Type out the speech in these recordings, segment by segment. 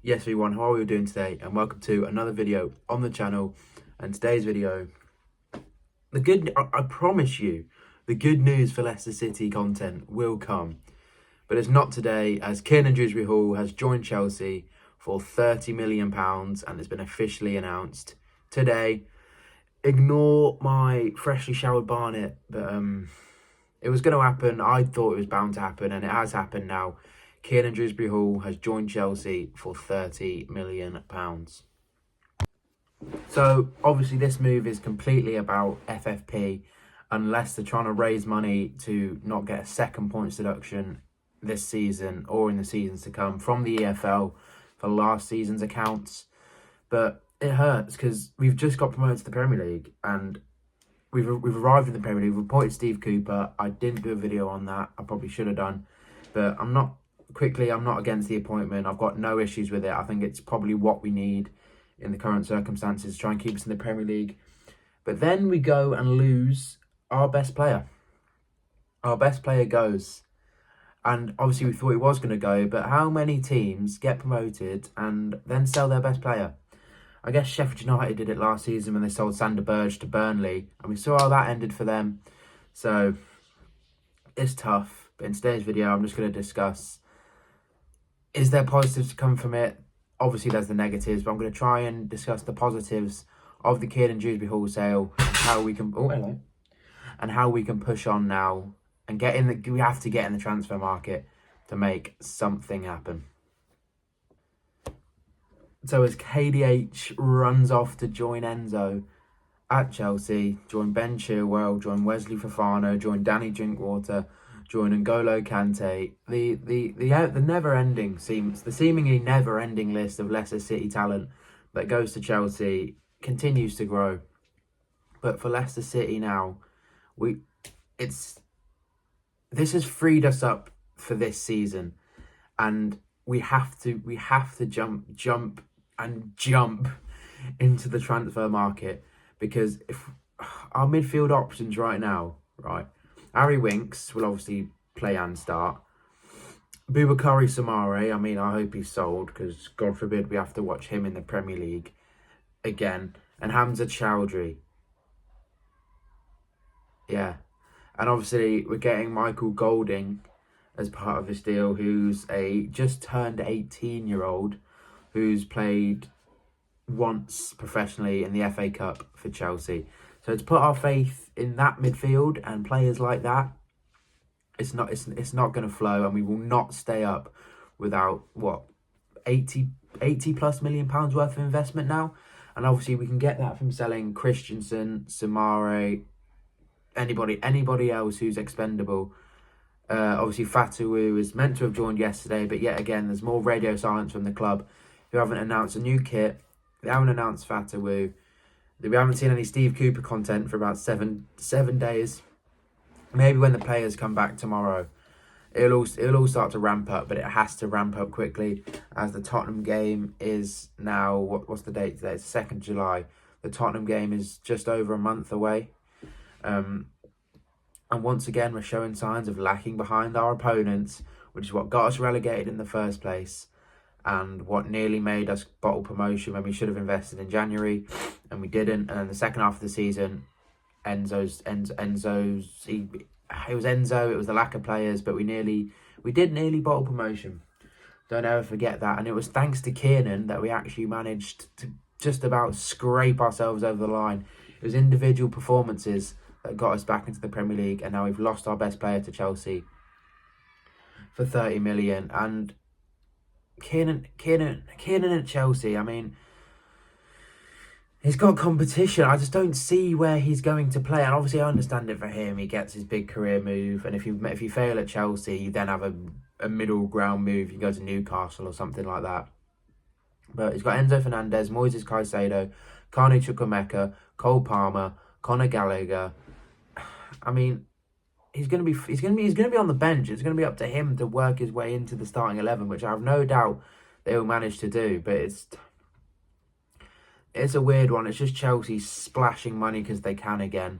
Yes everyone, how are we doing today? And welcome to another video on the channel. And today's video, I promise you, the good news for Leicester City content will come. But it's not today, as Kiernan Dewsbury-Hall has joined Chelsea for £30 million and it's been officially announced today. Ignore my freshly showered Barnet, but it was going to happen. I thought it was bound to happen, and it has happened now. Kiernan Dewsbury-Hall has joined Chelsea for £30 million. So, obviously, this move is completely about FFP, unless they're trying to raise money to not get a second points deduction this season or in the seasons to come from the EFL for last season's accounts. But it hurts because we've just got promoted to the Premier League and we've arrived in the Premier League. We've appointed Steve Cooper. I didn't do a video on that. I probably should have done. But I'm not against the appointment. I've got no issues with it. I think it's probably what we need in the current circumstances to try and keep us in the Premier League. But then we go and lose our best player. Our best player goes. And obviously we thought he was going to go, but how many teams get promoted and then sell their best player? I guess Sheffield United did it last season when they sold Sander Berge to Burnley, and we saw how that ended for them. So it's tough. But in today's video, I'm just going to discuss, is there positives to come from it? Obviously, there's the negatives, but I'm going to try and discuss the positives of the Kiernan Dewsbury-Hall sale and how we can push on now and we have to get in the transfer market to make something happen. So as KDH runs off to join Enzo at Chelsea, join Ben Chilwell, join Wesley Fofana, join Danny Drinkwater, join N'Golo Kante, the seemingly never-ending list of Leicester City talent that goes to Chelsea continues to grow. But for Leicester City now, this has freed us up for this season, and we have to jump into the transfer market, because if our midfield options right now, Harry Winks will obviously play and start. Boubakary Soumaré, I hope he's sold, because God forbid we have to watch him in the Premier League again. And Hamza Chowdhury. Yeah. And obviously we're getting Michael Golding as part of this deal, who's a just turned 18-year-old who's played once professionally in the FA Cup for Chelsea. So to put our faith in that midfield and players like that, it's not going to flow, and we will not stay up without 80 plus million pounds worth of investment now. And obviously we can get that from selling Christensen, Soumaré, anybody else who's expendable. Obviously Fatawu is meant to have joined yesterday, but yet again there's more radio silence from the club, who haven't announced a new kit. They haven't announced Fatawu. We haven't seen any Steve Cooper content for about seven days. Maybe when the players come back tomorrow, it'll all start to ramp up, but it has to ramp up quickly, as the Tottenham game is now, what's the date today? It's 2nd July. The Tottenham game is just over a month away. And once again, we're showing signs of lacking behind our opponents, which is what got us relegated in the first place, and what nearly made us bottle promotion when we should have invested in January, and we didn't. And then the second half of the season, it was Enzo, it was the lack of players, but we did nearly bottle promotion. Don't ever forget that. And it was thanks to Kiernan that we actually managed to just about scrape ourselves over the line. It was individual performances that got us back into the Premier League, and now we've lost our best player to Chelsea for 30 million. And Kiernan at Chelsea, he's got competition. I just don't see where he's going to play. And obviously I understand it for him. He gets his big career move, and if you fail at Chelsea, you then have a middle ground move. You go to Newcastle or something like that. But he's got Enzo Fernandez, Moises Caicedo, Carney Chukwuemeka, Cole Palmer, Conor Gallagher. He's gonna be on the bench. It's gonna be up to him to work his way into the starting 11, which I have no doubt they will manage to do. But it's a weird one. It's just Chelsea splashing money because they can again,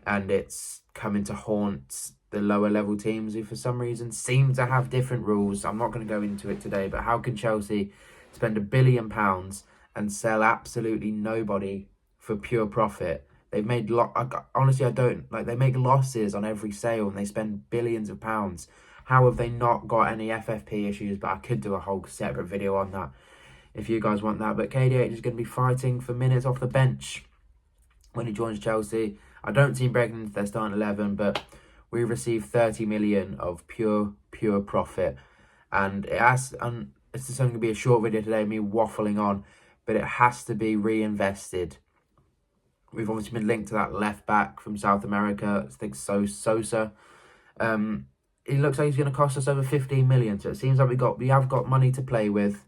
and it's coming to haunt the lower level teams who for some reason seem to have different rules. I'm not going to go into it today, but how can Chelsea spend £1 billion and sell absolutely nobody for pure profit. They've made honestly, I don't like. They make losses on every sale and they spend billions of pounds. How have they not got any FFP issues? But I could do a whole separate video on that if you guys want that. But KDH is going to be fighting for minutes off the bench when he joins Chelsea. I don't see him breaking into their starting 11, but we received 30 million of pure profit, and it's just only going to be a short video today, me waffling on, but it has to be reinvested. We've obviously been linked to that left back from South America, I think Sosa. It looks like he's going to cost us over 15 million. So it seems like we have got money to play with.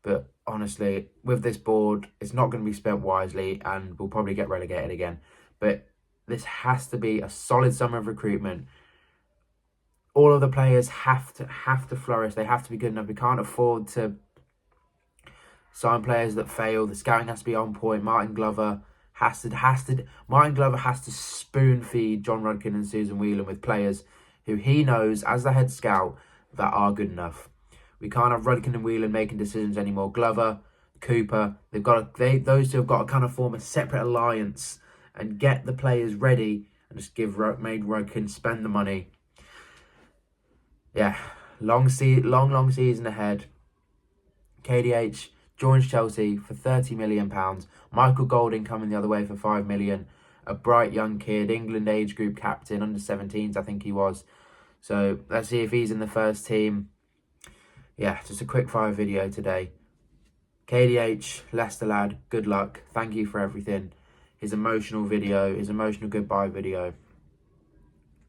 But honestly, with this board, it's not going to be spent wisely and we'll probably get relegated again. But this has to be a solid summer of recruitment. All of the players have to flourish. They have to be good enough. We can't afford to sign players that fail. The scouting has to be on point. Martin Glover has to spoon feed John Rudkin and Susan Whelan with players who he knows as the head scout that are good enough. We can't have Rudkin and Whelan making decisions anymore. Glover, Cooper, those two have got to kind of form a separate alliance and get the players ready and just made Rudkin spend the money. Yeah, long season ahead. KDH joins Chelsea for £30 million. Michael Golding coming the other way for £5 million. A bright young kid, England age group captain, under 17s I think he was. So let's see if he's in the first team. Yeah, just a quick fire video today. KDH, Leicester lad, good luck. Thank you for everything. His emotional video, his emotional goodbye video.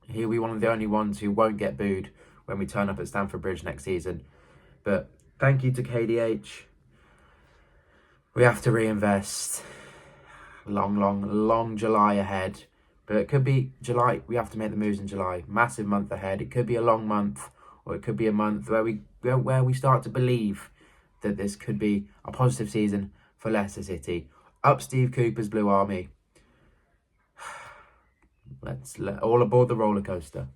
He'll be one of the only ones who won't get booed when we turn up at Stamford Bridge next season. But thank you to KDH. We have to reinvest. Long July ahead. But it could be July. We have to make the moves in July. Massive month ahead. It could be a long month, or it could be a month where we start to believe that this could be a positive season for Leicester City. Up Steve Cooper's Blue Army. Let's all aboard the roller coaster.